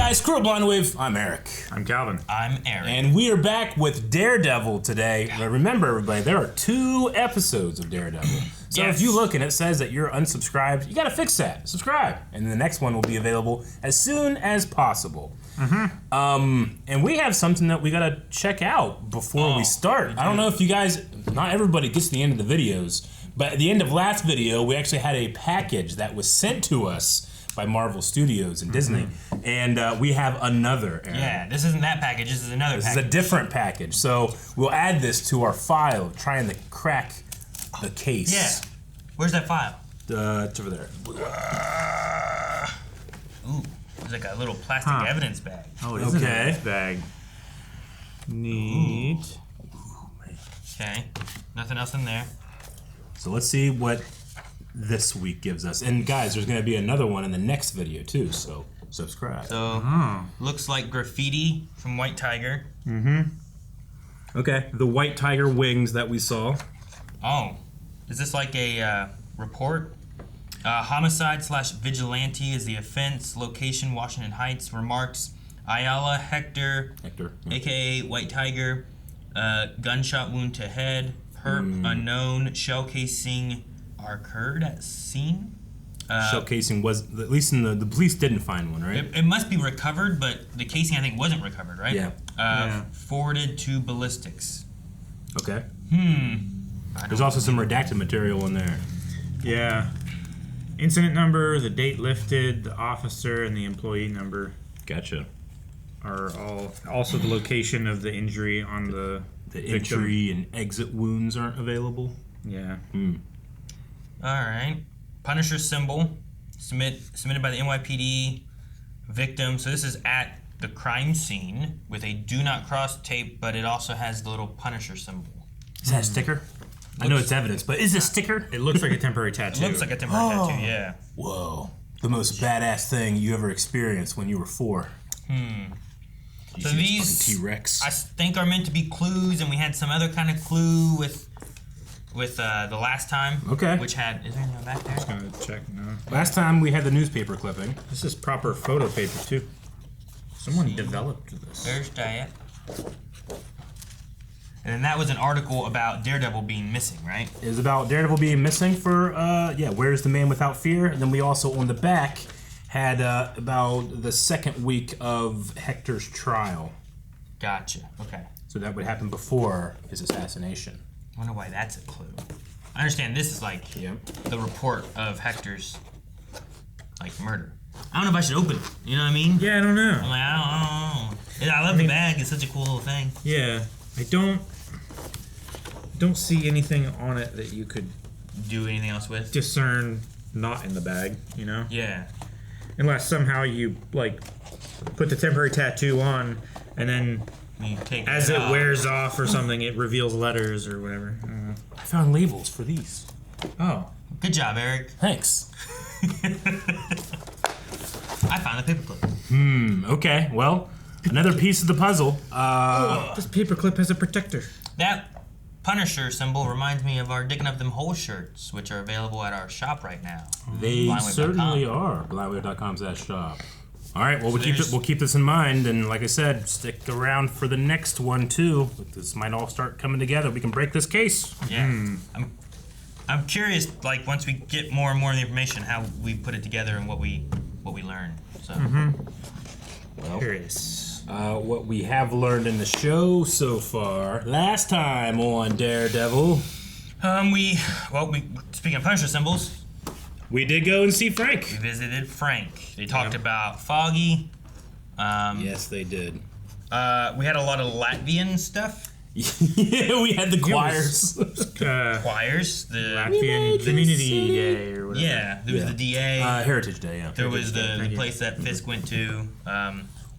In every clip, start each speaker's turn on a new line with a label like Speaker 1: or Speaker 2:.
Speaker 1: guys, Crew Blind Wave. I'm Eric.
Speaker 2: I'm Calvin.
Speaker 3: I'm Eric.
Speaker 1: And we are back with Daredevil today. But remember, everybody, there are 2 episodes of Daredevil. So
Speaker 3: Yes.
Speaker 1: if you look and it says that you're unsubscribed, you gotta fix that. Subscribe. And the next one will be available as soon as possible. And we have something that we gotta check out before we start. I don't know if you guys, not everybody gets to the end of the videos, but at the end of last video, we actually had a package that was sent to us by Marvel Studios and Disney, and we have another. Aaron.
Speaker 3: Yeah, this isn't that package. This is another
Speaker 1: This
Speaker 3: package.
Speaker 1: is a different package, so we'll add this to our file, trying to crack the case.
Speaker 3: Yeah. Where's that file?
Speaker 1: It's over there.
Speaker 3: Ooh, there's like a little plastic evidence bag.
Speaker 2: Oh, it is
Speaker 1: Okay.
Speaker 2: an evidence bag. Neat.
Speaker 3: Okay. Nothing else in there.
Speaker 1: So let's see what this week gives us. And guys, there's going to be another one in the next video too, so subscribe.
Speaker 3: So, looks like graffiti from White Tiger.
Speaker 1: Okay, the White Tiger wings that we saw.
Speaker 3: Oh, is this like a report? Homicide/vigilante is the offense. Location, Washington Heights. Remarks, Ayala Hector, a.k.a. White Tiger. Gunshot wound to head. Perp unknown. Shell casing occurred at scene.
Speaker 1: Shell casing was, at least in the police didn't find one, right?
Speaker 3: It must be recovered, but the casing I think wasn't recovered, right?
Speaker 1: Yeah.
Speaker 3: Forwarded to ballistics.
Speaker 1: Okay. There's also some redacted material in there.
Speaker 2: Yeah. Incident number, the date lifted, the officer, and the employee number
Speaker 1: Gotcha.
Speaker 2: are all. Also, the location of the injury on the victim.
Speaker 1: Entry and exit wounds aren't available.
Speaker 2: Yeah.
Speaker 3: Alright. Punisher symbol. Submitted by the NYPD. Victim. So this is at the crime scene with a do not cross tape, but it also has the little Punisher symbol.
Speaker 1: Is that a sticker? I know it's evidence, but is it a sticker?
Speaker 2: It looks like a temporary tattoo.
Speaker 3: Looks like a temporary tattoo, yeah.
Speaker 1: Whoa. The most badass thing you ever experienced when you were 4.
Speaker 3: So these
Speaker 1: T-Rex.
Speaker 3: I think are meant to be clues, and we had some other kind of clue with the last time.
Speaker 1: Okay.
Speaker 3: Which had, is there anything back there?
Speaker 2: I'm gonna check now.
Speaker 1: Last time we had the newspaper clipping.
Speaker 2: This is proper photo paper too. Someone developed this.
Speaker 3: There's Diet. And then that was an article about Daredevil being missing, right?
Speaker 1: It was about Daredevil being missing for, Where's the Man Without Fear? And then we also, on the back, had about the second week of Hector's trial.
Speaker 3: Gotcha. Okay.
Speaker 1: So that would happen before his assassination.
Speaker 3: I wonder why that's a clue. I understand this is like the report of Hector's murder. I don't know if I should open it. You know what I mean?
Speaker 2: Yeah, I don't know.
Speaker 3: I'm like, I don't know. I love the bag. It's such a cool little thing.
Speaker 2: Yeah, I don't see anything on it that you could
Speaker 3: Do anything else with?
Speaker 2: discern not in the bag, you know?
Speaker 3: Yeah.
Speaker 2: Unless somehow you, put the temporary tattoo on, and then
Speaker 3: You take
Speaker 2: as it
Speaker 3: off.
Speaker 2: wears off or something, it reveals letters or whatever. I don't know.
Speaker 1: I found labels for these.
Speaker 2: Oh.
Speaker 3: Good job, Eric.
Speaker 1: Thanks.
Speaker 3: I found the paperclip.
Speaker 1: Okay, well, another piece of the puzzle.
Speaker 2: This paperclip has a protector.
Speaker 3: That Punisher symbol reminds me of our Digging Up Them Hole shirts, which are available at our shop right now.
Speaker 1: They
Speaker 3: Blindwave.com.
Speaker 1: certainly are. Blindwave.com/shop. All right, well,
Speaker 3: So
Speaker 1: we'll keep this in mind, and like I said, stick around for the next one too. This might all start coming together. We can break this case.
Speaker 3: Yeah. I'm curious, once we get more and more of the information, how we put it together and what we learn. So.
Speaker 1: Well,
Speaker 2: Curious.
Speaker 1: what we have learned in the show so far. Last time on Daredevil,
Speaker 3: Speaking of Punisher symbols,
Speaker 1: we did go and see
Speaker 3: we
Speaker 1: Frank.
Speaker 3: visited Frank. They talked about Foggy.
Speaker 1: Yes, they did.
Speaker 3: We had a lot of Latvian stuff.
Speaker 1: Yeah, we had the choirs.
Speaker 3: Choirs. The
Speaker 2: Latvian Community Day or whatever.
Speaker 3: yeah. There was the DA.
Speaker 1: Heritage Day, yeah.
Speaker 3: there was the place that Fisk went to.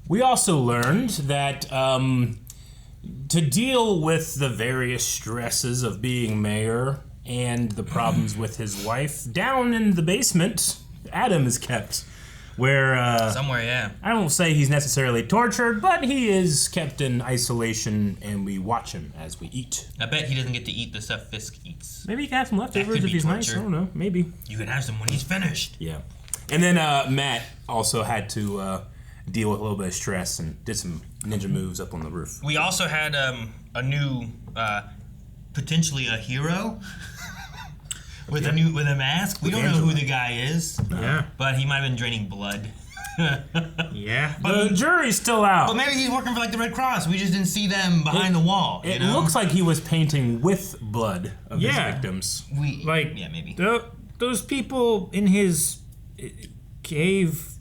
Speaker 1: We also learned that to deal with the various stresses of being mayor and the problems with his wife, down in the basement, Adam is kept. Where,
Speaker 3: Somewhere, yeah.
Speaker 1: I don't say he's necessarily tortured, but he is kept in isolation and we watch him as we eat.
Speaker 3: I bet he doesn't get to eat the stuff Fisk eats.
Speaker 1: Maybe he can have some leftovers
Speaker 3: could
Speaker 1: if
Speaker 3: be
Speaker 1: he's nice. I
Speaker 3: torture.
Speaker 1: don't know. Maybe.
Speaker 3: You can have some when he's finished.
Speaker 1: Yeah. And then Matt also had to deal with a little bit of stress and did some ninja moves up on the roof.
Speaker 3: We also had a new, potentially a hero with a mask. We don't know who the guy is.
Speaker 2: Yeah.
Speaker 3: But he might have been draining blood.
Speaker 2: Yeah.
Speaker 1: The jury's still out.
Speaker 3: But maybe he's working for like the Red Cross. We just didn't see them behind the wall.
Speaker 1: It looks like he was painting with blood of his
Speaker 2: Yeah.
Speaker 1: victims.
Speaker 3: Yeah, maybe.
Speaker 2: Those people in his cave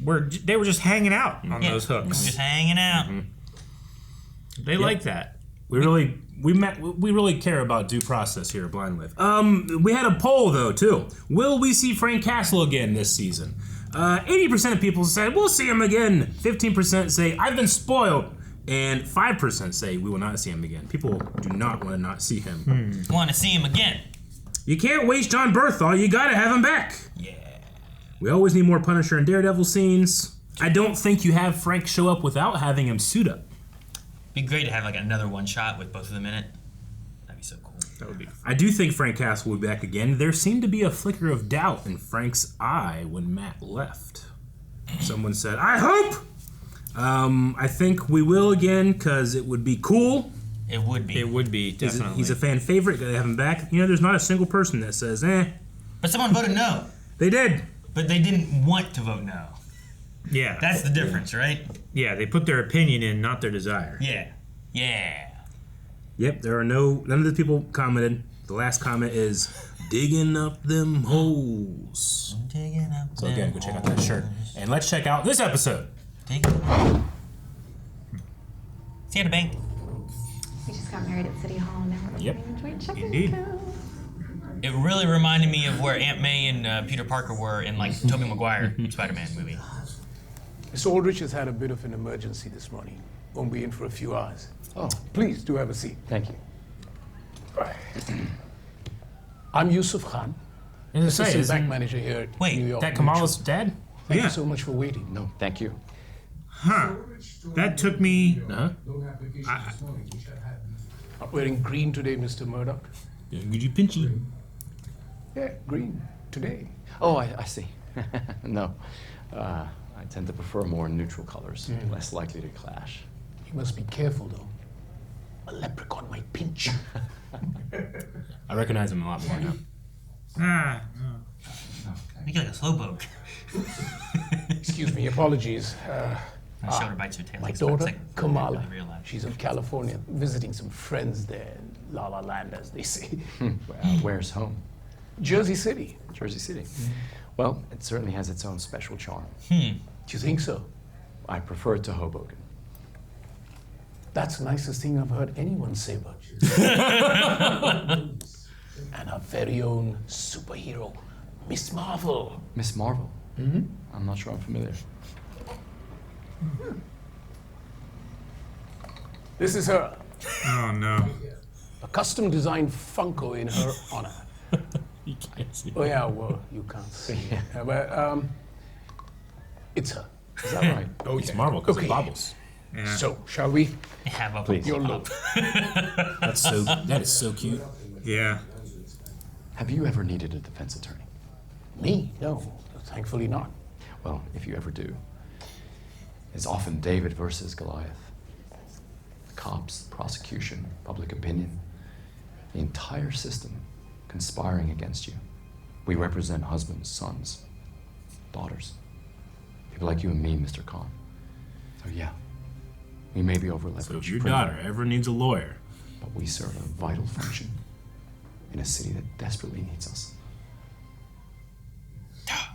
Speaker 2: were just hanging out on those hooks.
Speaker 3: Just hanging out.
Speaker 2: They like that.
Speaker 1: We really care about due process here at Blind Live. We had a poll though too. Will we see Frank Castle again this season? 80% of people said we'll see him again. 15% say I've been spoiled, and 5% say we will not see him again. People do not want to not see him.
Speaker 3: Want to see him again?
Speaker 1: You can't waste John Berthal. You gotta have him back.
Speaker 3: Yeah.
Speaker 1: We always need more Punisher and Daredevil scenes. I don't think you have Frank show up without having him suit up.
Speaker 3: Be great to have like another one shot with both of them in it. That'd be so cool.
Speaker 2: That would be.
Speaker 1: I do think Frank Castle will be back again. There seemed to be a flicker of doubt in Frank's eye when Matt left. Someone said, I hope! I think we will again, because it would be cool.
Speaker 3: It would be.
Speaker 2: It would be, definitely.
Speaker 1: He's a fan favorite. Gotta have him back. You know, there's not a single person that says,
Speaker 3: But someone voted no.
Speaker 1: They did.
Speaker 3: But they didn't want to vote no.
Speaker 2: Yeah.
Speaker 3: That's the difference, right?
Speaker 2: Yeah, they put their opinion in, not their desire.
Speaker 3: Yeah. Yeah.
Speaker 1: Yep, none of the people commented. The last comment is, digging up them holes.
Speaker 3: Digging up
Speaker 1: So again, go check out that shirt. And let's check out this episode.
Speaker 3: See you at the bank.
Speaker 4: We just got married at City Hall and now we're
Speaker 1: Yep.
Speaker 4: opening a joint checking
Speaker 2: Indeed.
Speaker 4: account.
Speaker 3: It really reminded me of where Aunt May and Peter Parker were in like Tobey Maguire Spider-Man movie.
Speaker 5: Mr. Aldrich has had a bit of an emergency this morning. Won't be in for a few hours. Oh, please do have a seat.
Speaker 6: Thank you.
Speaker 5: Right. I'm Yusuf Khan,
Speaker 1: And
Speaker 5: assistant bank manager here at
Speaker 3: Wait,
Speaker 5: New York.
Speaker 1: that Kamala's dad?
Speaker 5: Thank
Speaker 2: Yeah.
Speaker 5: you so much for waiting.
Speaker 6: No, thank you.
Speaker 2: Huh. That took me.
Speaker 1: Huh?
Speaker 5: Not wearing green today, Mr. Murdoch.
Speaker 1: Could you pinchy?
Speaker 5: Yeah, green today.
Speaker 6: Oh, I see. No. I tend to prefer more neutral colors, less likely to clash.
Speaker 5: You must be careful, though. A leprechaun might pinch.
Speaker 1: I recognize him a lot more now.
Speaker 3: Make it like a slowpoke.
Speaker 5: Excuse me, apologies.
Speaker 3: My shoulder bites her tail.
Speaker 5: My
Speaker 3: like
Speaker 5: daughter,
Speaker 3: like,
Speaker 5: Kamala.
Speaker 3: really real life.
Speaker 5: She's in California, visiting some friends there in La La Land, as they say.
Speaker 6: Where's home?
Speaker 5: Jersey City.
Speaker 6: Jersey City. Well, it certainly has its own special charm.
Speaker 5: Do you think so?
Speaker 6: I prefer it to Hoboken.
Speaker 5: That's the nicest thing I've heard anyone say about you. And our very own superhero, Miss Marvel.
Speaker 6: Miss Marvel? Mm-hmm. I'm not sure I'm familiar.
Speaker 5: This is her.
Speaker 2: Oh, no.
Speaker 5: A custom designed Funko in her honor.
Speaker 1: You can't see.
Speaker 5: Oh yeah, well, you can't see. Yeah, but it's her.
Speaker 6: Is that right?
Speaker 5: Oh,
Speaker 1: It's Marvel because
Speaker 5: Okay.
Speaker 1: it bobbles.
Speaker 2: Yeah.
Speaker 5: So, shall we?
Speaker 3: Have a
Speaker 6: Please.
Speaker 5: Your look.
Speaker 1: That is so cute.
Speaker 2: Yeah.
Speaker 6: Have you ever needed a defense attorney?
Speaker 5: Me? No, thankfully not.
Speaker 6: Well, if you ever do, it's often David versus Goliath. The cops, prosecution, public opinion, the entire system conspiring against you. We represent husbands, sons, daughters. People like you and me, Mr. Khan. So yeah, we may be over-leveraged.
Speaker 1: So if your daughter ever needs a lawyer,
Speaker 6: But we serve a vital function in a city that desperately needs us.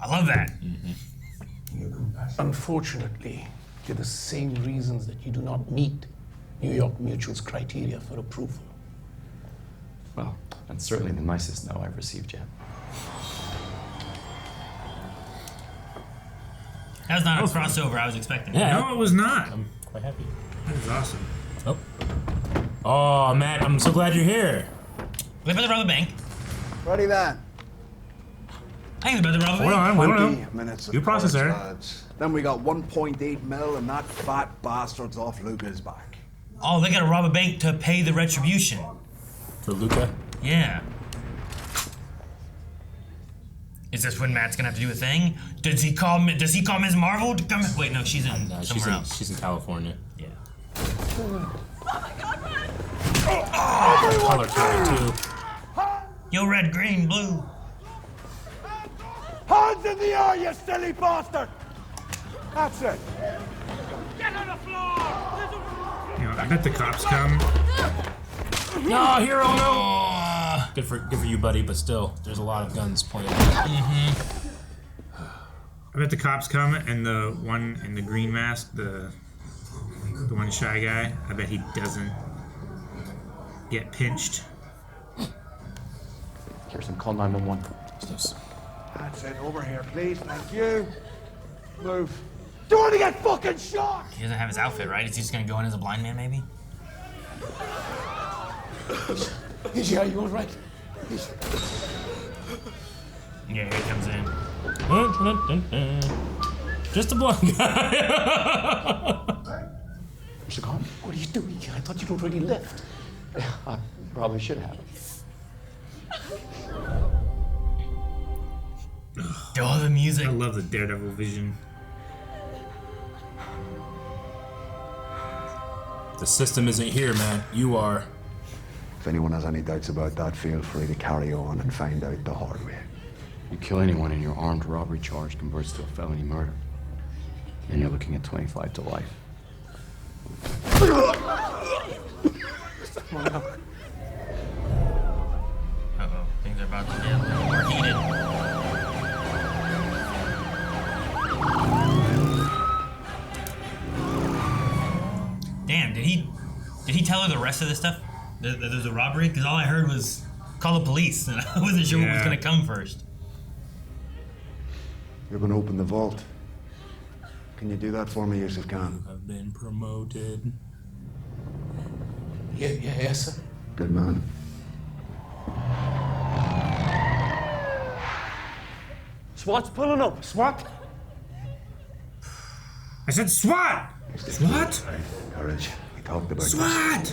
Speaker 3: I love that.
Speaker 5: Unfortunately, for the same reasons that you do not meet New York Mutual's criteria for approval.
Speaker 6: Well, that's certainly the nicest no I've received yet.
Speaker 3: That was not a crossover I was expecting.
Speaker 1: Yeah.
Speaker 2: No, it was not.
Speaker 1: I'm quite happy.
Speaker 2: That was awesome.
Speaker 1: Oh, Matt, I'm so glad you're here.
Speaker 3: Wait for the rubber bank.
Speaker 7: Ready then.
Speaker 3: I think about the rubber
Speaker 1: Hold
Speaker 3: bank.
Speaker 1: on, hold
Speaker 7: 20
Speaker 1: on.
Speaker 7: minutes of
Speaker 1: You process
Speaker 7: course,
Speaker 1: there.
Speaker 7: lads. Then we got 1.8 mil and that fat bastard's off Luca's back.
Speaker 3: Oh, they got to rob a bank to pay the retribution.
Speaker 1: For Luca.
Speaker 3: Yeah. Is this when Matt's gonna have to do a thing? Does he call Ms. Marvel to come? Wait, no, she's in somewhere else.
Speaker 1: She's in California.
Speaker 3: Yeah.
Speaker 8: Oh my God, man!
Speaker 1: Color code too.
Speaker 3: Yo, red, green, blue.
Speaker 7: Hands in the air, you silly bastard! That's it.
Speaker 8: Get on the floor!
Speaker 2: I bet the cops come.
Speaker 1: No, hero, no. Good for you, buddy. But still, there's a lot of guns pointed at you.
Speaker 2: I bet the cops come, and the one in the green mask, the one shy guy, I bet he doesn't get pinched.
Speaker 6: Kirsten, call 911.
Speaker 7: That's it. Over here, please. Thank you. Move. Don't want to get fucking shot!
Speaker 3: He doesn't have his outfit, right? Is he just gonna go in as a blind man, maybe?
Speaker 5: Are you all right?
Speaker 3: Yeah, here he comes in.
Speaker 1: Just a blind guy.
Speaker 6: Mr. Khan,
Speaker 5: What are you doing? I thought you'd already left.
Speaker 6: I probably should have.
Speaker 3: Oh, the music.
Speaker 2: I love the Daredevil vision.
Speaker 1: The system isn't here, man. You are.
Speaker 7: If anyone has any doubts about that, feel free to carry on and find out the hard way.
Speaker 6: You kill anyone and your armed robbery charge converts to a felony murder. And you're looking at 25 to life.
Speaker 3: Uh-oh, things are about to get a little more heated. Damn, did he tell her the rest of the stuff? That there's a robbery? Because all I heard was call the police, and I wasn't sure what was gonna come first.
Speaker 7: You're going to open the vault. Can you do that for me, Yusuf Khan?
Speaker 1: Have been promoted.
Speaker 5: Yes, sir.
Speaker 7: Good man.
Speaker 5: SWAT's pulling up. SWAT?
Speaker 2: I said SWAT! SWAT?
Speaker 7: Courage. We talked about
Speaker 2: SWAT!
Speaker 7: this.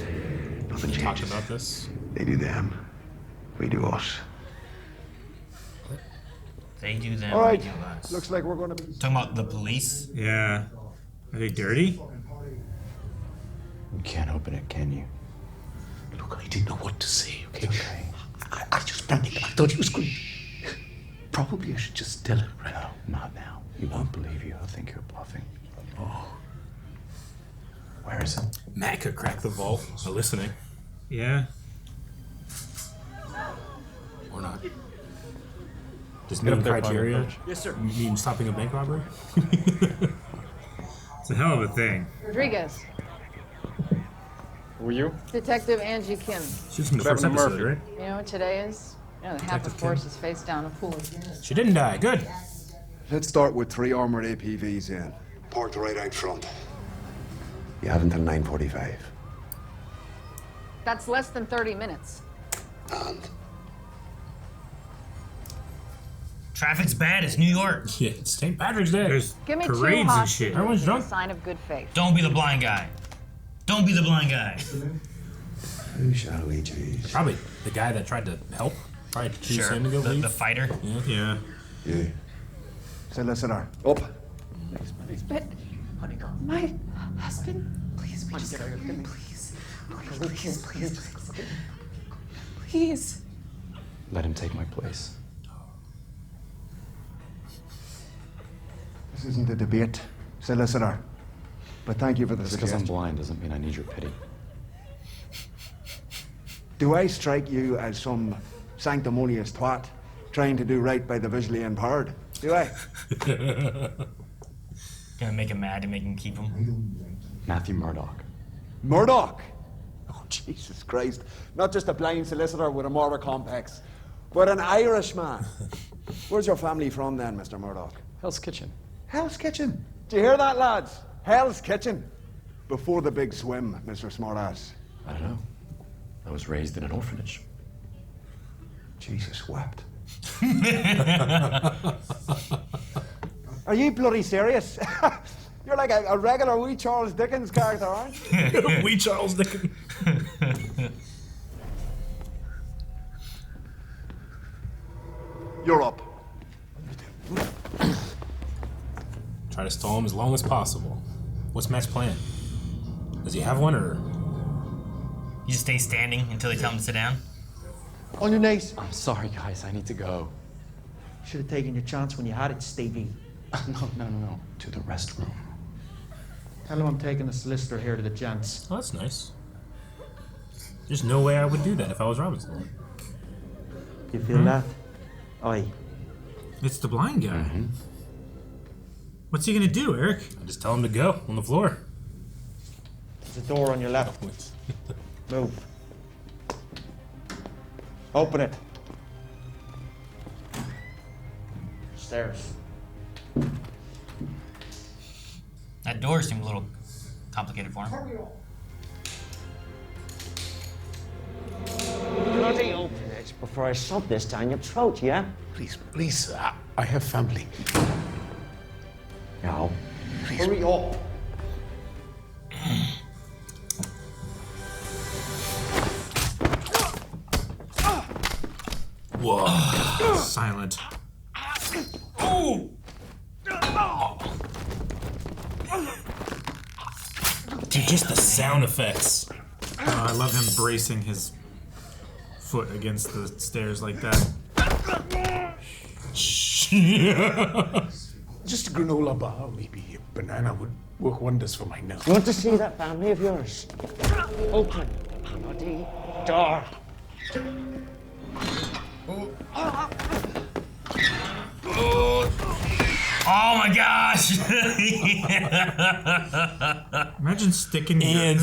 Speaker 7: Nothing
Speaker 1: Talked
Speaker 7: changes.
Speaker 1: about this.
Speaker 7: They do them. We do us.
Speaker 3: They do them,
Speaker 7: All right.
Speaker 3: we do us.
Speaker 7: Looks like we're going to be...
Speaker 3: Talking about the police?
Speaker 2: Yeah. Are they dirty?
Speaker 6: You can't open it, can you?
Speaker 5: Look, I didn't know what to say, okay? I just panicked. I thought he was going. Probably I should just tell her, right?
Speaker 6: No, not now. You won't believe you. He'll think you're bluffing.
Speaker 5: Oh.
Speaker 6: Where is it?
Speaker 1: Matt could crack the vault by listening.
Speaker 2: Yeah.
Speaker 1: Or not. Just new criteria.
Speaker 5: Yes, sir.
Speaker 1: You mean stopping a bank robbery?
Speaker 2: It's a hell of a thing.
Speaker 9: Rodriguez.
Speaker 6: Were you?
Speaker 9: Detective Angie Kim.
Speaker 1: She's from the first episode, right?
Speaker 9: You know what today is? You know, half the
Speaker 1: Detective
Speaker 9: force
Speaker 1: Kim.
Speaker 9: is face down a pool of gas.
Speaker 1: She didn't die. Good.
Speaker 7: Let's start with 3 armored APVs in. Parked right out front. You have until 9:45.
Speaker 9: That's less than 30 minutes.
Speaker 7: And
Speaker 3: Traffic's bad, it's New York.
Speaker 1: Yeah, it's St. Patrick's Day.
Speaker 2: There's
Speaker 9: Give me 2
Speaker 2: parades and
Speaker 9: hostages.
Speaker 2: shit.
Speaker 1: Everyone's
Speaker 9: as a
Speaker 1: drunk.
Speaker 9: sign of good faith.
Speaker 3: Don't be the blind guy. Don't be the blind guy.
Speaker 7: who shall we choose?
Speaker 1: Probably the guy that tried to help. Probably choose
Speaker 3: Sure,
Speaker 1: him to go leave.
Speaker 3: the fighter.
Speaker 2: Yeah.
Speaker 7: You. Solicitor. Up.
Speaker 9: But my husband, please, we just please.
Speaker 6: Let him take my place.
Speaker 7: This isn't a debate, solicitor. But thank you for the
Speaker 6: Just because I'm
Speaker 7: suggestion.
Speaker 6: blind doesn't mean I need your pity.
Speaker 7: Do I strike you as some sanctimonious twat trying to do right by the visually impaired? Do I?
Speaker 3: Gonna make him mad and make him keep him.
Speaker 6: Matthew Murdoch.
Speaker 7: Murdoch! Oh, Jesus Christ. Not just a blind solicitor with a murder complex, but an Irishman. Where's your family from then, Mr. Murdoch?
Speaker 6: Hell's Kitchen.
Speaker 7: Hell's Kitchen. Do you hear that, lads? Hell's Kitchen. Before the big swim, Mr. Smartass.
Speaker 6: I don't know. I was raised in an orphanage.
Speaker 7: Jesus wept. Are you bloody serious? You're like a regular wee Charles Dickens character, aren't you?
Speaker 1: We Charles Dickens.
Speaker 7: You're up.
Speaker 1: Try to stall him as long as possible. What's Mac's plan? Does he have one, or...?
Speaker 3: You just stay standing until they tell him to sit down?
Speaker 5: On your knees.
Speaker 6: I'm sorry, guys. I need to go.
Speaker 5: Should have taken your chance when you had it, Stevie.
Speaker 6: No. To the restroom.
Speaker 5: Tell him I'm taking a solicitor here to the gents.
Speaker 1: Oh, that's nice. There's no way I would do that if I was Robinson.
Speaker 5: You feel that? Aye.
Speaker 2: It's the blind guy. What's he gonna do, Eric?
Speaker 1: I just tell him to go on the floor.
Speaker 5: There's a door on your left. Move. Open it. Stairs.
Speaker 3: That door seemed a little complicated for him.
Speaker 5: Bloody open it before I shove this down your throat, yeah?
Speaker 10: Please, I have family.
Speaker 5: No. Hurry up.
Speaker 1: Whoa.
Speaker 2: Silent.
Speaker 3: Ooh!
Speaker 1: Dude, just the sound effects.
Speaker 2: I love him bracing his foot against the stairs like that.
Speaker 10: Just a granola bar, maybe a banana would work wonders for my nose.
Speaker 5: You want to see that family of yours? Open bloody door.
Speaker 3: Oh my gosh!
Speaker 2: Imagine sticking
Speaker 1: And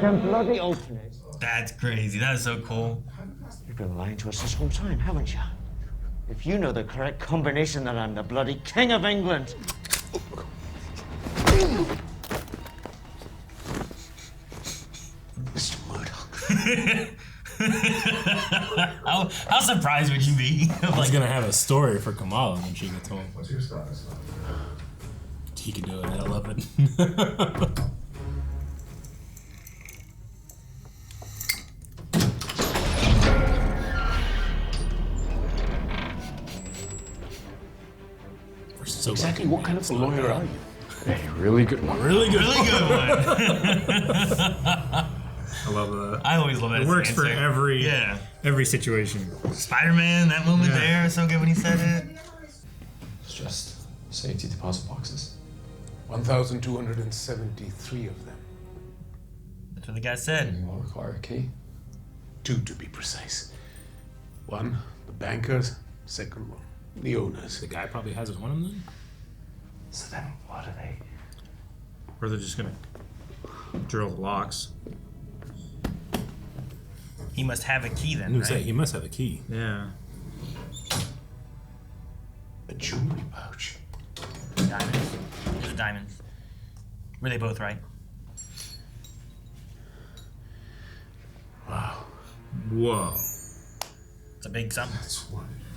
Speaker 5: Then bloody open it.
Speaker 3: That's crazy. That is so cool.
Speaker 5: You've been lying to us this whole time, haven't you? If you know the correct combination, then I'm the bloody King of England.
Speaker 10: Mr. Murdoch.
Speaker 3: How surprised would you be?
Speaker 1: I was gonna have a story for Kamala when she gets home.
Speaker 11: What's your status?
Speaker 1: He can do it. I love it. We're so
Speaker 10: Exactly what kind of a lawyer are you?
Speaker 6: A really good one.
Speaker 1: Really good.
Speaker 3: Really good one.
Speaker 2: I love that.
Speaker 3: I always love that.
Speaker 2: It works for every situation.
Speaker 3: Spider-Man, that moment there, so good when he said it.
Speaker 6: It's just safety deposit boxes.
Speaker 10: 1,273 of them.
Speaker 3: That's what the guy said.
Speaker 6: You will require a key.
Speaker 10: 2 to be precise. 1, the bankers. 2nd one, the owners.
Speaker 1: The guy probably has one of them.
Speaker 5: So then, what are they?
Speaker 2: Or they're just gonna drill the locks.
Speaker 3: He must have a key then, right?
Speaker 1: Say he must have a key.
Speaker 2: Yeah.
Speaker 10: A jewelry pouch.
Speaker 3: Diamonds. Those are diamonds. Were they both right?
Speaker 10: Wow.
Speaker 2: Whoa.
Speaker 3: It's a big something.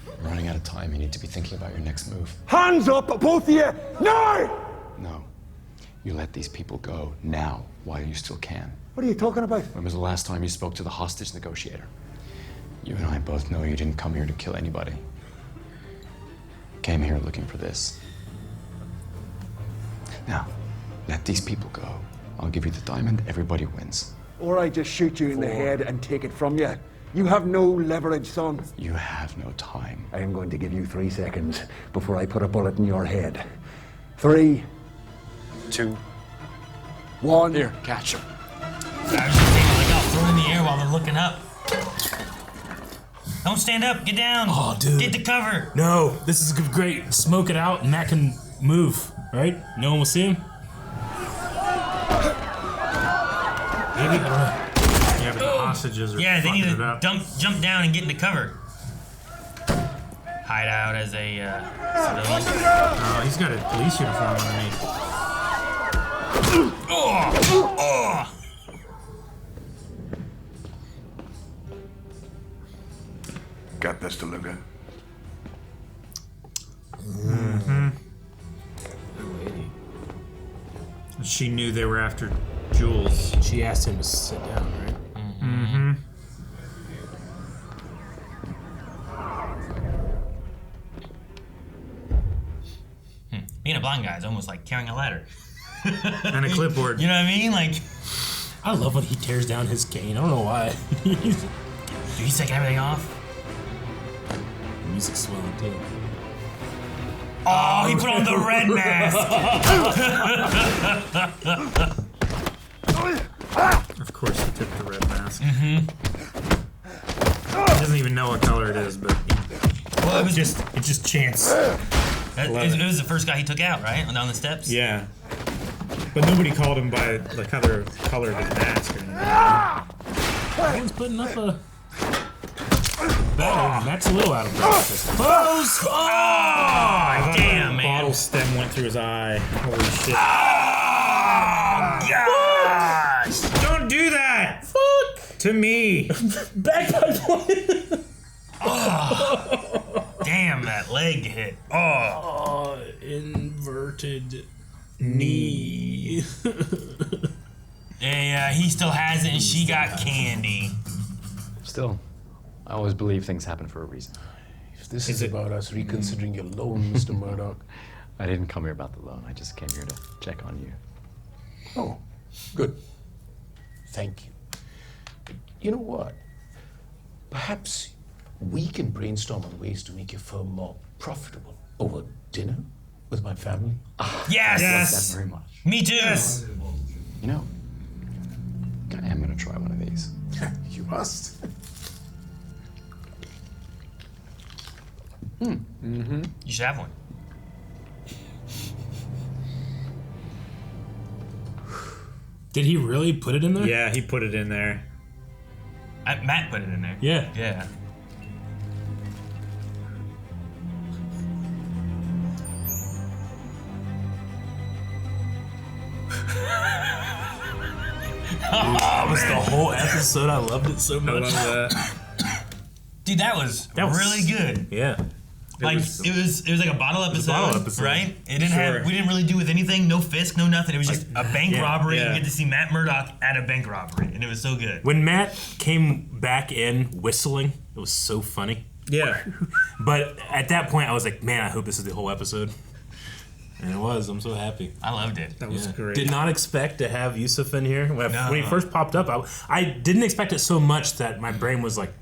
Speaker 6: We're running out of time. You need to be thinking about your next move.
Speaker 7: Hands up, both of you! No!
Speaker 6: No. You let these people go now, while you still can.
Speaker 7: What are you talking about?
Speaker 6: When was the last time you spoke to the hostage negotiator? You and I both know you didn't come here to kill anybody. You came here looking for this. Now, let these people go. I'll give you the diamond. Everybody wins.
Speaker 7: Or I just shoot you in the head and take it from you. You have no leverage, son.
Speaker 6: You have no time.
Speaker 7: I am going to give you 3 seconds before I put a bullet in your head. 3,
Speaker 6: 2,
Speaker 7: 1.
Speaker 6: Here, catch him.
Speaker 3: I was just thinking, like, I'll throw it in the air while they're looking up. Don't stand up. Get down.
Speaker 1: Oh, dude.
Speaker 3: Get the cover.
Speaker 1: No, this is great. Smoke it out, and Matt can move. Right? No one will see him. Maybe. I don't know.
Speaker 2: Yeah, but the hostages are
Speaker 3: Yeah, they need
Speaker 2: fucking it
Speaker 3: to
Speaker 2: up.
Speaker 3: jump down and get into cover. Hide out as a civilian.
Speaker 2: Oh, he's got a police uniform underneath.
Speaker 3: Oh!
Speaker 11: Got this to look at.
Speaker 2: She knew they were after Jules.
Speaker 1: She asked him to sit down, right?
Speaker 2: Mm-hmm.
Speaker 3: being a blind guy is almost like carrying a ladder.
Speaker 2: And a clipboard.
Speaker 3: You know what I mean? Like,
Speaker 1: I love when he tears down his cane. I don't know why.
Speaker 3: dude, he's taking everything off.
Speaker 1: The music's swelling too.
Speaker 3: Oh, he put on the red mask.
Speaker 2: Of course he took the red mask. He doesn't even know what color it is, but
Speaker 3: Well,
Speaker 1: it's just chance.
Speaker 3: It was the first guy he took out, right? Down the steps.
Speaker 2: yeah. But nobody called him by the color of his mask or anything.
Speaker 1: Someone's putting up a battle. That's a little out of practice. Close!
Speaker 3: Oh, damn,
Speaker 2: The
Speaker 3: man.
Speaker 2: bottle stem went through his eye. Holy shit.
Speaker 3: Oh, gosh.
Speaker 2: Don't do that! Fuck! To me.
Speaker 1: Backpipe.
Speaker 3: Damn, that leg hit. Oh.
Speaker 1: Inverted knee.
Speaker 3: Yeah, he still has it, and she got candy.
Speaker 6: Still, I always believe things happen for a reason.
Speaker 10: If this is about us reconsidering your loan, Mr. Murdoch.
Speaker 6: I didn't come here about the loan. I just came here to check on you.
Speaker 10: Oh, good. Thank you. You know what? Perhaps we can brainstorm on ways to make your firm more profitable over dinner with my family.
Speaker 3: Yes!
Speaker 6: I love that very much.
Speaker 3: Me too!
Speaker 6: Yes. You know, I am going to try one of these.
Speaker 10: You must.
Speaker 3: You should have one.
Speaker 1: Did he really put it in there?
Speaker 2: Yeah, he put it in there.
Speaker 3: Matt put it in there.
Speaker 1: Yeah.
Speaker 3: Yeah.
Speaker 1: That was the whole episode. I loved it so much.
Speaker 2: I love that.
Speaker 3: Dude, that was really good.
Speaker 1: Yeah.
Speaker 3: Like it was like a bottle episode, right? It didn't
Speaker 2: Sure.
Speaker 3: we didn't really do with anything, no Fisk, no nothing. It was just a bank robbery.
Speaker 2: yeah.
Speaker 3: You get to see Matt Murdock at a bank robbery, and it was so good.
Speaker 1: When Matt came back in whistling, it was so funny.
Speaker 2: Yeah.
Speaker 1: But at that point, I was like, man, I hope this is the whole episode. And it was. I'm so happy.
Speaker 3: I loved it.
Speaker 2: That was great.
Speaker 1: Did not expect to have Yusuf in here. When he first popped up, I didn't expect it so much that my brain was like,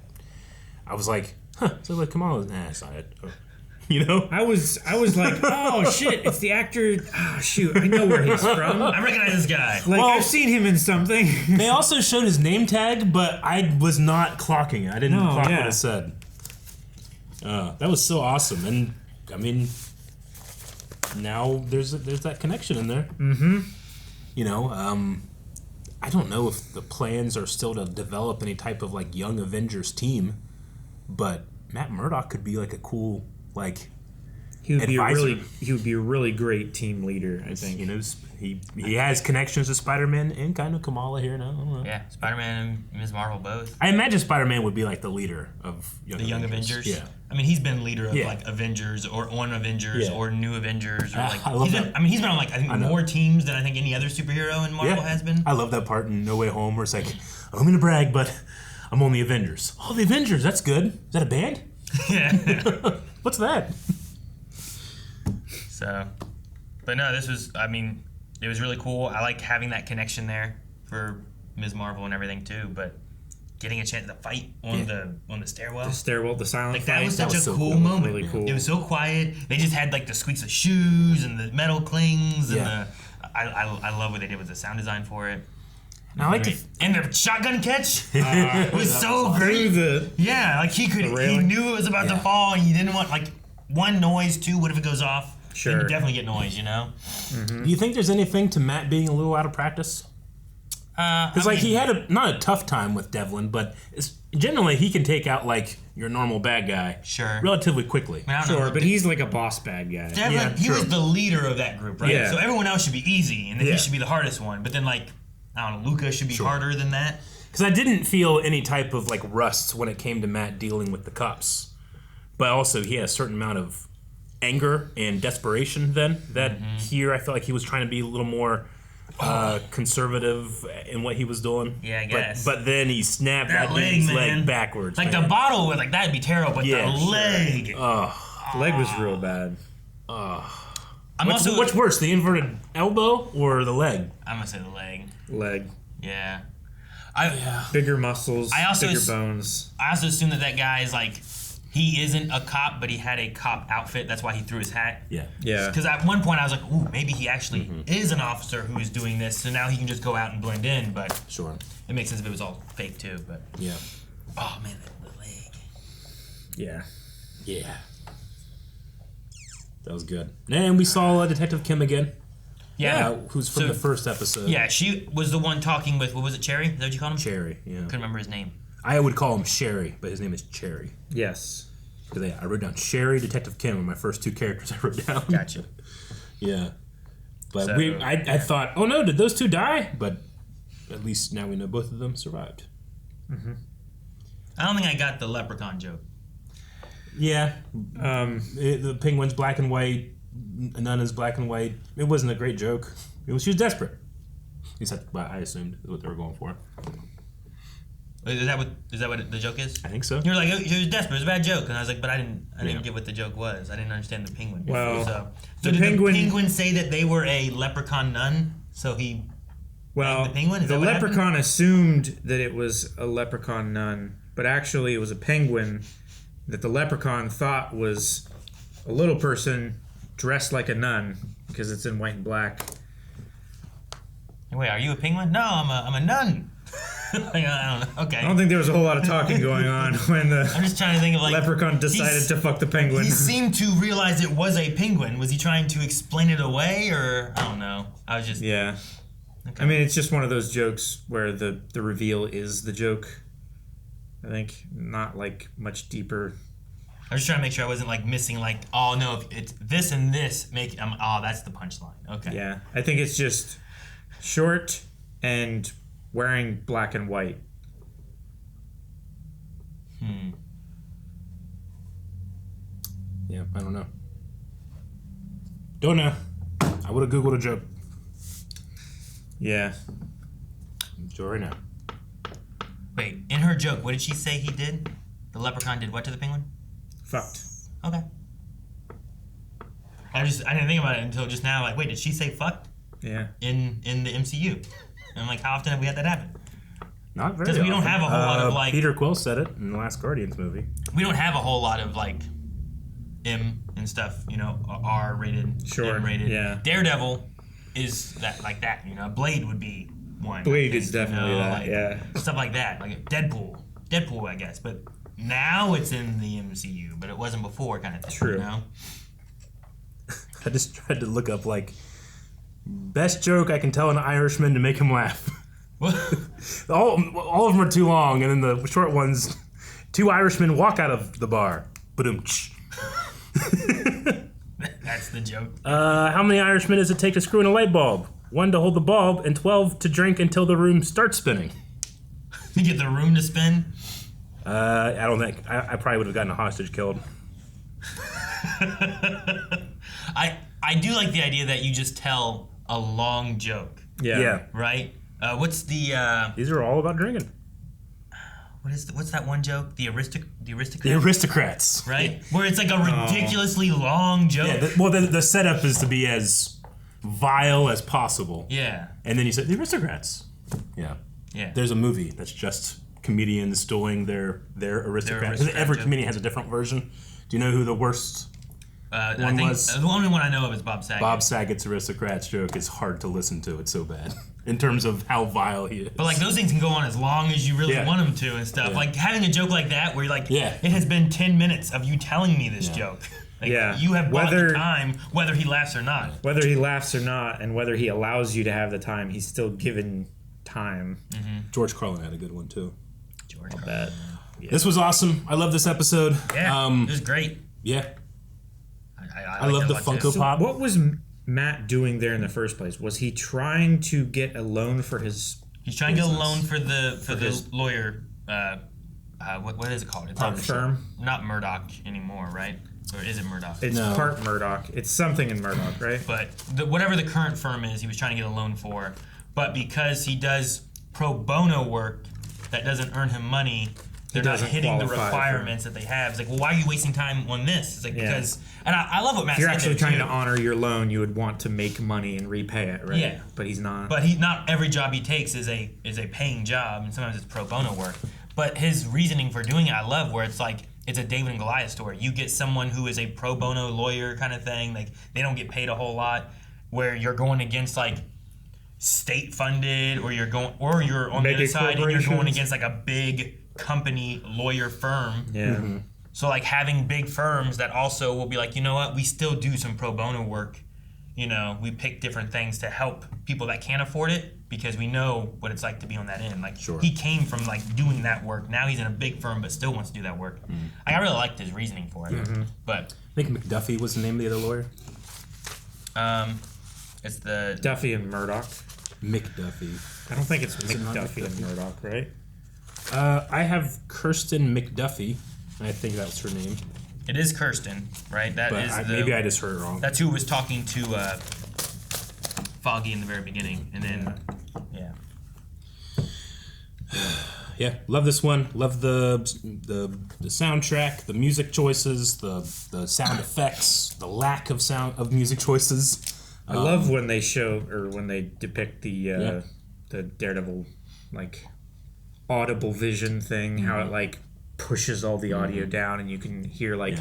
Speaker 1: I was like, huh, so like Kamala, nah, it's not it. Oh. You know?
Speaker 2: I was like, oh shit, it's the actor. Oh shoot, I know where he's from.
Speaker 3: I recognize this guy.
Speaker 2: Like, I've seen him in something.
Speaker 1: They also showed his name tag, but I was not clocking it. I didn't clock what it said. That was so awesome. And, I mean, now there's that connection in there.
Speaker 2: Mm-hmm.
Speaker 1: You know, I don't know if the plans are still to develop any type of, like, Young Avengers team, but Matt Murdock could be, like, a cool, like,
Speaker 2: He would
Speaker 1: advisor.
Speaker 2: be a really great team leader, I think.
Speaker 1: You know, he has connections to Spider-Man and kind of Kamala here now. I don't know.
Speaker 3: Yeah, Spider-Man and Ms. Marvel both.
Speaker 1: I imagine Spider-Man would be like the leader of
Speaker 3: Young Avengers.
Speaker 1: Yeah.
Speaker 3: I mean, he's been leader of like Avengers or on Avengers or New Avengers or like.
Speaker 1: I love that.
Speaker 3: He's been on like I think more teams than I think any other superhero in Marvel has been.
Speaker 1: I love that part in No Way Home where it's like, I'm going to brag, but I'm on the Avengers. Oh, the Avengers, that's good. Is that a band?
Speaker 3: Yeah.
Speaker 1: What's that?
Speaker 3: So, but no, this was. I mean, it was really cool. I like having that connection there for Ms. Marvel and everything too. But getting a chance to fight on the stairwell.
Speaker 2: The silent
Speaker 3: like
Speaker 2: fight.
Speaker 3: that was such a cool moment.
Speaker 2: Really cool.
Speaker 3: It was so quiet. They just had like the squeaks of shoes and the metal clings and the. I love what they did with the sound design for it.
Speaker 1: Now, I like
Speaker 3: and the shotgun catch was so great. Yeah, like he knew it was about to fall, and he didn't want like one noise. Two, what if it goes off?
Speaker 2: Sure.
Speaker 3: Then you definitely get noise, you know.
Speaker 1: Mm-hmm. Do you think there's anything to Matt being a little out of practice? Because like he had not a tough time with Devlin, but generally he can take out like your normal bad guy, relatively quickly.
Speaker 2: Sure, but he's like a boss bad guy.
Speaker 3: Devlin, he was the leader of that group, right?
Speaker 2: Yeah.
Speaker 3: So everyone else should be easy, and then he should be the hardest one. But then like I don't know, Luca should be harder than that.
Speaker 1: Because I didn't feel any type of like rust when it came to Matt dealing with the cops, but also he had a certain amount of anger and desperation then that here I felt like he was trying to be a little more conservative in what he was doing.
Speaker 3: Yeah, I guess.
Speaker 1: But then he snapped that
Speaker 3: leg,
Speaker 1: dude's
Speaker 3: man.
Speaker 1: leg backwards.
Speaker 3: Like
Speaker 1: man.
Speaker 3: the bottle would like that'd be terrible, but the leg.
Speaker 2: The leg was real bad.
Speaker 1: What's worse, the inverted elbow or the leg?
Speaker 3: I'm gonna say the leg.
Speaker 2: Leg.
Speaker 3: Yeah.
Speaker 2: Bigger muscles, bigger
Speaker 3: bones. I also assume that guy is like, he isn't a cop, but he had a cop outfit. That's why he threw his hat.
Speaker 1: Yeah.
Speaker 2: Yeah.
Speaker 3: Because at one point I was like, ooh, maybe he actually is an officer who is doing this, so now he can just go out and blend in. But
Speaker 1: sure,
Speaker 3: it makes sense if it was all fake too. But
Speaker 1: yeah.
Speaker 3: Oh man, the leg.
Speaker 2: Yeah.
Speaker 1: Yeah. That was good. And we saw Detective Kim again.
Speaker 3: Yeah.
Speaker 1: Who's from the first episode.
Speaker 3: Yeah, she was the one talking with, what was it, Cherry? Is that what you called him?
Speaker 1: Cherry, yeah.
Speaker 3: Couldn't remember his name.
Speaker 1: I would call him Sherry, but his name is Cherry.
Speaker 2: Yes.
Speaker 1: Because I wrote down Sherry, Detective Kim, were my first two characters I wrote down.
Speaker 3: Gotcha.
Speaker 1: Yeah. But
Speaker 3: So,
Speaker 1: I thought, oh no, did those two die? But at least now we know both of them survived.
Speaker 3: Mm-hmm. I don't think I got the Leprechaun joke.
Speaker 1: Yeah. The penguin's black and white. Nana's black and white. It wasn't a great joke. She was desperate. At least that's what I assumed is what they were going for.
Speaker 3: Is that what the joke is?
Speaker 1: I think so.
Speaker 3: You were like, he was desperate. It was a bad joke, and I was like, but I didn't get what the joke was. I didn't understand the penguin.
Speaker 2: Well,
Speaker 3: so
Speaker 2: the
Speaker 3: did
Speaker 2: penguin-
Speaker 3: the penguin say that they were a leprechaun nun? So he.
Speaker 2: Well,
Speaker 3: the penguin. Is
Speaker 2: the
Speaker 3: that what
Speaker 2: leprechaun
Speaker 3: happened?
Speaker 2: assumed that it was a leprechaun nun, but actually it was a penguin that the leprechaun thought was a little person dressed like a nun because it's in white and black.
Speaker 3: Wait, are you a penguin? No, I'm a nun. Like, I don't know. Okay.
Speaker 2: I don't think there was a whole lot of talking going on when the
Speaker 3: I'm just trying to think of like
Speaker 2: leprechaun decided to fuck the penguin.
Speaker 3: He seemed to realize it was a penguin. Was he trying to explain it away, or I don't know? I was just
Speaker 2: Yeah. Okay. I mean, it's just one of those jokes where the reveal is the joke. I think not like much deeper.
Speaker 3: I was just trying to make sure I wasn't like missing like, oh no, if it's this and this make oh that's the punchline. Okay.
Speaker 2: Yeah, I think it's just short and wearing black and white.
Speaker 1: Yeah, I don't know. Don't know. I would have Googled a joke.
Speaker 2: Yeah.
Speaker 1: Sure right now.
Speaker 3: Wait, in her joke, what did she say he did? The leprechaun did what to the penguin?
Speaker 2: Fucked.
Speaker 3: Okay. I didn't think about it until just now. Like, wait, did she say fucked?
Speaker 2: Yeah.
Speaker 3: In the MCU? And I'm like, how often have we had that happen?
Speaker 1: Not very.
Speaker 3: Because we don't have a whole lot of like.
Speaker 1: Peter Quill said it in the last Guardians movie.
Speaker 3: We don't have a whole lot of like M and stuff. You know, R-rated,
Speaker 2: Sure.
Speaker 3: M-rated.
Speaker 2: Yeah.
Speaker 3: Daredevil is that like that. You know, Blade would be one.
Speaker 2: Blade is definitely that.
Speaker 3: like,
Speaker 2: Yeah.
Speaker 3: Stuff like that, like Deadpool, I guess. But now it's in the MCU, but it wasn't before, kind of thing.
Speaker 2: True.
Speaker 3: You know?
Speaker 1: I just tried to look up like best joke I can tell an Irishman to make him laugh. all of them are too long, and then the short ones, two Irishmen walk out of the bar. Ba-dum-tsh.
Speaker 3: That's the joke.
Speaker 1: How many Irishmen does it take to screw in a light bulb? 1 to hold the bulb, and 12 to drink until the room starts spinning.
Speaker 3: You get the room to spin?
Speaker 1: I don't think. I probably would have gotten a hostage killed.
Speaker 3: I do like the idea that you just tell a long joke.
Speaker 1: Yeah.
Speaker 3: Right? What's the
Speaker 1: These are all about drinking.
Speaker 3: what's that one joke? The aristocrats.
Speaker 1: The aristocrats.
Speaker 3: Right? Where it's like a ridiculously long joke.
Speaker 1: Yeah. The setup is to be as vile as possible.
Speaker 3: Yeah.
Speaker 1: And then you said the aristocrats. Yeah.
Speaker 3: Yeah.
Speaker 1: There's a movie that's just comedians stooling their aristocrats.
Speaker 3: aristocrat
Speaker 1: Every
Speaker 3: joke.
Speaker 1: comedian has a different version. Do you know who the worst
Speaker 3: I
Speaker 1: one
Speaker 3: think
Speaker 1: was?
Speaker 3: the only one I know of is Bob Saget.
Speaker 1: Bob Saget's aristocrats joke is hard to listen to. It's so bad in terms of how vile he is.
Speaker 3: But like those things can go on as long as you really
Speaker 1: Yeah.
Speaker 3: want them to and stuff.
Speaker 1: Yeah.
Speaker 3: Like having a joke like that where you're like,
Speaker 1: Yeah.
Speaker 3: it has been 10 minutes of you telling me this joke. Like,
Speaker 2: Yeah.
Speaker 3: You have bought
Speaker 2: Whether-
Speaker 3: the time, whether he laughs or not.
Speaker 2: Whether he laughs or not, and whether he allows you to have the time, he's still given time.
Speaker 1: George Carlin had a good one too.
Speaker 3: George.
Speaker 2: I'll bet.
Speaker 1: This was awesome. I love this episode.
Speaker 3: Yeah, it was great.
Speaker 1: Yeah.
Speaker 3: I
Speaker 1: love
Speaker 3: liked
Speaker 1: the
Speaker 3: it a lot,
Speaker 1: Funko
Speaker 3: too.
Speaker 2: So
Speaker 1: Pop.
Speaker 2: what was Matt doing there in the first place? Was he trying to get a loan for his?
Speaker 3: He's trying to get a
Speaker 1: business?
Speaker 3: loan for the
Speaker 2: his-
Speaker 3: lawyer. What is it called? It's
Speaker 2: Firm?
Speaker 3: Not Murdoch anymore, right? Or is it Murdoch?
Speaker 2: It's
Speaker 1: No.
Speaker 2: part Murdoch. It's something in Murdoch, right?
Speaker 3: But whatever the current firm is, he was trying to get a loan for. But because he does pro bono work that doesn't earn him money, they're not
Speaker 2: doesn't
Speaker 3: hitting the
Speaker 2: qualify for-
Speaker 3: requirements that they have. It's like, well, why are you wasting time on this? It's like,
Speaker 2: Yeah.
Speaker 3: because, and I love what Matt
Speaker 2: If you're
Speaker 3: said
Speaker 2: actually
Speaker 3: there,
Speaker 2: trying
Speaker 3: too.
Speaker 2: to honor your loan, you would want to make money and repay it, right?
Speaker 3: Yeah.
Speaker 2: But he's not.
Speaker 3: But not every job he takes is a paying job, and sometimes it's pro bono work. But his reasoning for doing it, I love, where it's like it's a David and Goliath story. You get someone who is a pro bono lawyer kind of thing, like they don't get paid a whole lot, where you're going against like state funded, or you're on the other side and you're going against like a big company lawyer firm.
Speaker 2: Yeah.
Speaker 1: Mm-hmm.
Speaker 3: So like having big firms that also will be like, you know what, we still do some pro bono work. You know, we pick different things to help people that can't afford it because we know what it's like to be on that end. Like he came from like doing that work. Now he's in a big firm but still wants to do that work. I really liked his reasoning for it. But
Speaker 1: I think McDuffie was the name of the other lawyer.
Speaker 3: it's the
Speaker 2: Duffy and Murdoch.
Speaker 1: McDuffie.
Speaker 2: I don't think it's
Speaker 1: it not
Speaker 2: McDuffie and
Speaker 1: McDuffie?
Speaker 2: Murdoch, right?
Speaker 1: I have Kirsten McDuffie. I think that's her name.
Speaker 3: It is Kirsten, right? That
Speaker 1: But
Speaker 3: is
Speaker 1: maybe I just heard it wrong.
Speaker 3: That's who was talking to Foggy in the very beginning, and then
Speaker 1: Yeah, love this one. Love the soundtrack, the music choices, the sound effects, the lack of music choices.
Speaker 2: I love when they show or when they depict the Daredevil like audible vision thing, how it like pushes all the audio down and you can hear like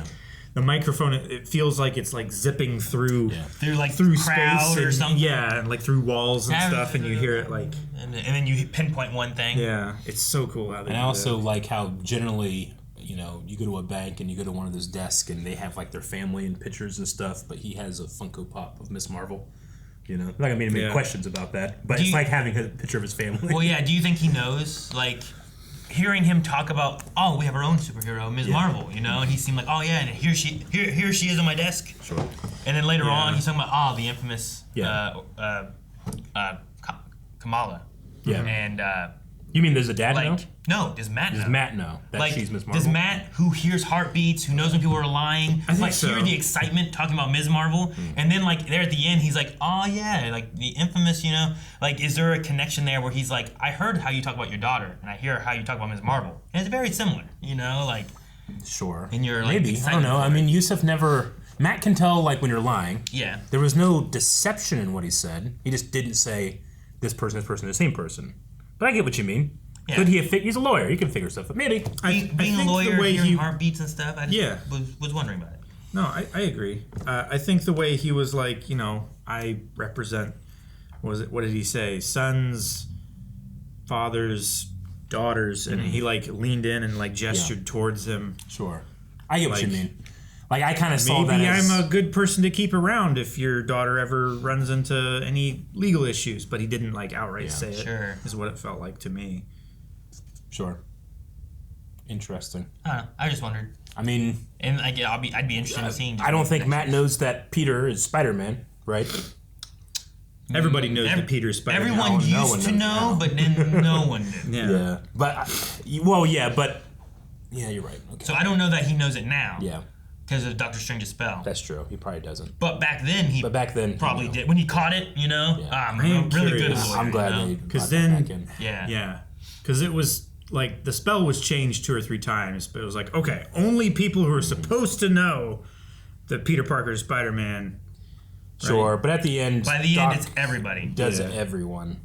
Speaker 2: the microphone. It feels like it's like zipping through
Speaker 3: through crowd
Speaker 2: space
Speaker 3: or
Speaker 2: and,
Speaker 3: something.
Speaker 2: Yeah, and like through walls and stuff, and you hear it like.
Speaker 3: And then you pinpoint one thing.
Speaker 2: Yeah, it's so cool how they
Speaker 1: And
Speaker 2: do
Speaker 1: I also
Speaker 2: that.
Speaker 1: like how generally, you know, you go to a bank and you go to one of those desks and they have like their family and pictures and stuff, but he has a Funko Pop of Miss Marvel. You know, I'm not gonna make any questions about that, but it's like having a picture of his family.
Speaker 3: Well, yeah. Do you think he knows? Like, hearing him talk about, oh, we have our own superhero, Ms. Marvel. You know, and he seemed like, oh yeah, and here she is on my desk.
Speaker 1: Sure.
Speaker 3: And then later on, he's talking about, oh, the infamous Kamala.
Speaker 1: Yeah.
Speaker 3: And
Speaker 1: you mean there's a dad
Speaker 3: like,
Speaker 1: know?
Speaker 3: no, does Matt know?
Speaker 1: Does Matt know that
Speaker 3: like,
Speaker 1: she's Miss Marvel?
Speaker 3: does Matt, who hears heartbeats, who knows when people are lying,
Speaker 2: I think
Speaker 3: like
Speaker 2: so.
Speaker 3: hear the excitement talking about Ms. Marvel, and then like there at the end, he's like, oh yeah, like the infamous, you know, like is there a connection there where he's like, I heard how you talk about your daughter, and I hear how you talk about Ms. Marvel, and it's very similar, you know, like.
Speaker 1: Sure.
Speaker 3: And you're like,
Speaker 1: maybe I don't know. I mean, Yusuf never. Matt can tell like when you're lying.
Speaker 3: Yeah.
Speaker 1: There was no deception in what he said. He just didn't say this person, the same person. But I get what you mean.
Speaker 3: Yeah.
Speaker 1: Could he have? He's a lawyer. He can figure stuff out. Maybe.
Speaker 3: Being a lawyer, hearing heartbeats and stuff, I just was wondering about it.
Speaker 2: No, I agree. I think the way he was like, you know, I represent. What did he say? Sons, fathers, daughters, and he like leaned in and like gestured towards him.
Speaker 1: Sure. I get what you
Speaker 2: Like,
Speaker 1: mean. Like I kind of saw that
Speaker 2: Maybe
Speaker 1: as...
Speaker 2: I'm a good person to keep around if your daughter ever runs into any legal issues, but he didn't like outright say it.
Speaker 3: Sure.
Speaker 2: Is what it felt like to me.
Speaker 1: Sure. Interesting.
Speaker 3: I don't know. I just wondered.
Speaker 1: I mean,
Speaker 3: and like, I'd be interested in seeing.
Speaker 1: I don't think Matt knows that Peter is Spider-Man, right?
Speaker 2: Everybody knows that Peter's Spider-Man.
Speaker 3: Everyone used to know, but then no one did.
Speaker 2: Yeah.
Speaker 1: But yeah, you're right. Okay.
Speaker 3: So I don't know that he knows it now.
Speaker 1: Yeah.
Speaker 3: Because of Doctor Strange's spell.
Speaker 1: That's true. He probably doesn't.
Speaker 3: But back then he probably did. When he caught it, you know,
Speaker 2: I am
Speaker 3: really
Speaker 2: curious.
Speaker 3: good as a lawyer.
Speaker 1: I'm glad
Speaker 3: you know?
Speaker 1: they
Speaker 2: Because
Speaker 1: brought that
Speaker 2: then,
Speaker 1: back in.
Speaker 2: yeah, because it was like the spell was changed 2 or 3 times, but it was like, okay, only people who are supposed to know that Peter Parker is Spider-Man.
Speaker 1: Sure, but at the end,
Speaker 3: By the
Speaker 1: Doc
Speaker 3: end, it's everybody.
Speaker 1: does it everyone.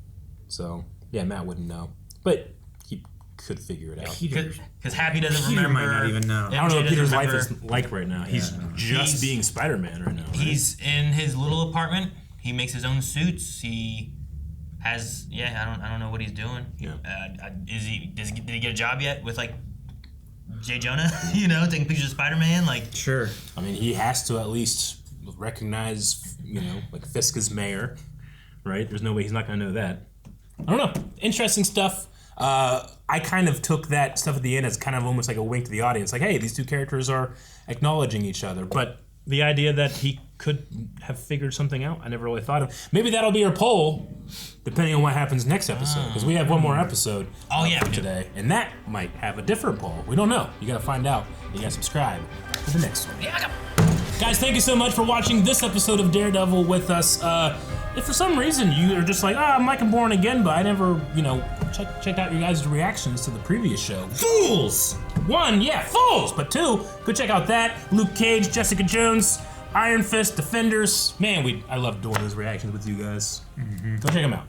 Speaker 1: So yeah, Matt wouldn't know, but he could figure it out.
Speaker 3: Because Happy doesn't
Speaker 2: Peter
Speaker 3: remember.
Speaker 2: might not even know.
Speaker 1: I don't know what
Speaker 3: MJ
Speaker 1: Peter's
Speaker 3: doesn't
Speaker 1: life is
Speaker 3: remember.
Speaker 1: like right now. He's just being Spider-Man right now. Right?
Speaker 3: He's in his little apartment. He makes his own suits. He has I don't know what he's doing.
Speaker 1: Yeah.
Speaker 3: Did he get a job yet with like Jay Jonah? You know, taking pictures of Spider-Man. Like
Speaker 2: Sure.
Speaker 1: I mean, he has to at least recognize, you know, like Fisk is mayor, right? There's no way he's not going to know that. I don't know. Interesting stuff. I kind of took that stuff at the end as kind of almost like a wink to the audience, like, hey, these two characters are acknowledging each other. But the idea that he could have figured something out, I never really thought of. Maybe that'll be our poll, depending on what happens next episode, because we have one more episode today, and that might have a different poll. We don't know. You got to find out. You got to subscribe to the next one. Guys, thank you so much for watching this episode of Daredevil with us. if for some reason you are just like, I'm liking Born Again, but I never, checked out your guys' reactions to the previous show. Fools! 1, yeah, fools! But 2, go check out that. Luke Cage, Jessica Jones, Iron Fist, Defenders. Man, I love doing those reactions with you guys. Go check them out.